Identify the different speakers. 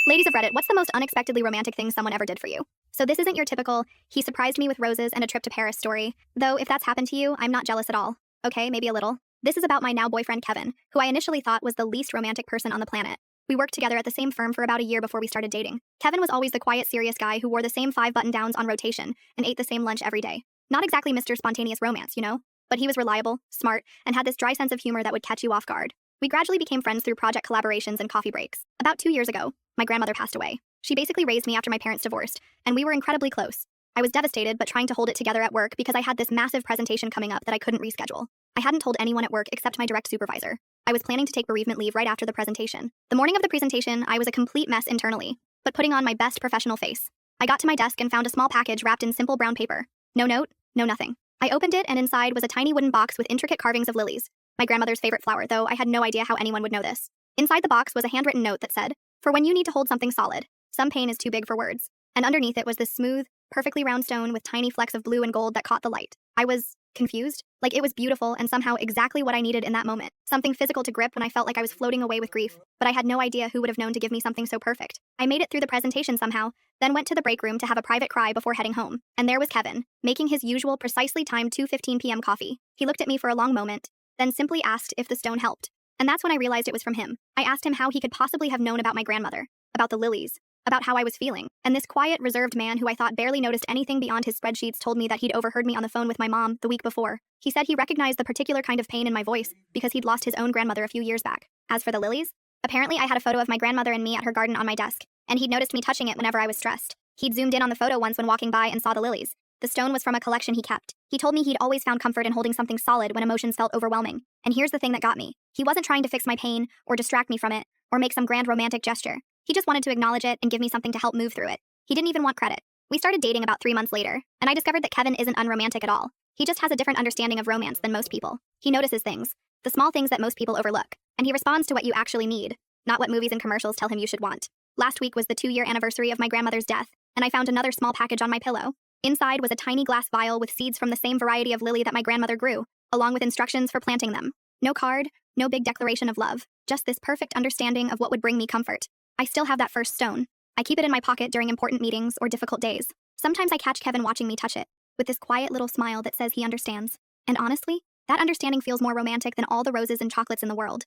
Speaker 1: Ladies of Reddit, what's the most unexpectedly romantic thing someone ever did for you? So this isn't your typical, he surprised me with roses and a trip to Paris story. Though if that's happened to you, I'm not jealous at all. Okay, maybe a little. This is about my now boyfriend Kevin, who I initially thought was the least romantic person on the planet. We worked together at the same firm for about a year before we started dating. Kevin was always the quiet, serious guy who wore the same 5 button-downs on rotation and ate the same lunch every day. Not exactly Mr. Spontaneous Romance, you know? But he was reliable, smart, and had this dry sense of humor that would catch you off guard. We gradually became friends through project collaborations and coffee breaks. About 2 years ago, my grandmother passed away. She basically raised me after my parents divorced, and we were incredibly close. I was devastated but trying to hold it together at work because I had this massive presentation coming up that I couldn't reschedule. I hadn't told anyone at work except my direct supervisor. I was planning to take bereavement leave right after the presentation. The morning of the presentation, I was a complete mess internally, but putting on my best professional face. I got to my desk and found a small package wrapped in simple brown paper. No note, no nothing. I opened it and inside was a tiny wooden box with intricate carvings of lilies, my grandmother's favorite flower, though I had no idea how anyone would know this. Inside the box was a handwritten note that said, "For when you need to hold something solid, some pain is too big for words." And underneath it was this smooth, perfectly round stone with tiny flecks of blue and gold that caught the light. I was confused. Like, it was beautiful and somehow exactly what I needed in that moment. Something physical to grip when I felt like I was floating away with grief, but I had no idea who would have known to give me something so perfect. I made it through the presentation somehow, then went to the break room to have a private cry before heading home. And there was Kevin, making his usual precisely timed 2:15 p.m. coffee. He looked at me for a long moment, then simply asked if the stone helped. And that's when I realized it was from him. I asked him how he could possibly have known about my grandmother, about the lilies, about how I was feeling. And this quiet, reserved man who I thought barely noticed anything beyond his spreadsheets told me that he'd overheard me on the phone with my mom the week before. He said he recognized the particular kind of pain in my voice because he'd lost his own grandmother a few years back. As for the lilies, apparently I had a photo of my grandmother and me at her garden on my desk, and he'd noticed me touching it whenever I was stressed. He'd zoomed in on the photo once when walking by and saw the lilies. The stone was from a collection he kept. He told me he'd always found comfort in holding something solid when emotions felt overwhelming. And here's the thing that got me. He wasn't trying to fix my pain, or distract me from it, or make some grand romantic gesture. He just wanted to acknowledge it and give me something to help move through it. He didn't even want credit. We started dating about 3 months later, and I discovered that Kevin isn't unromantic at all. He just has a different understanding of romance than most people. He notices things, the small things that most people overlook, and he responds to what you actually need, not what movies and commercials tell him you should want. Last week was the 2-year anniversary of my grandmother's death, and I found another small package on my pillow. Inside was a tiny glass vial with seeds from the same variety of lily that my grandmother grew, along with instructions for planting them. No card, no big declaration of love, just this perfect understanding of what would bring me comfort. I still have that first stone. I keep it in my pocket during important meetings or difficult days. Sometimes I catch Kevin watching me touch it, with this quiet little smile that says he understands. And honestly, that understanding feels more romantic than all the roses and chocolates in the world.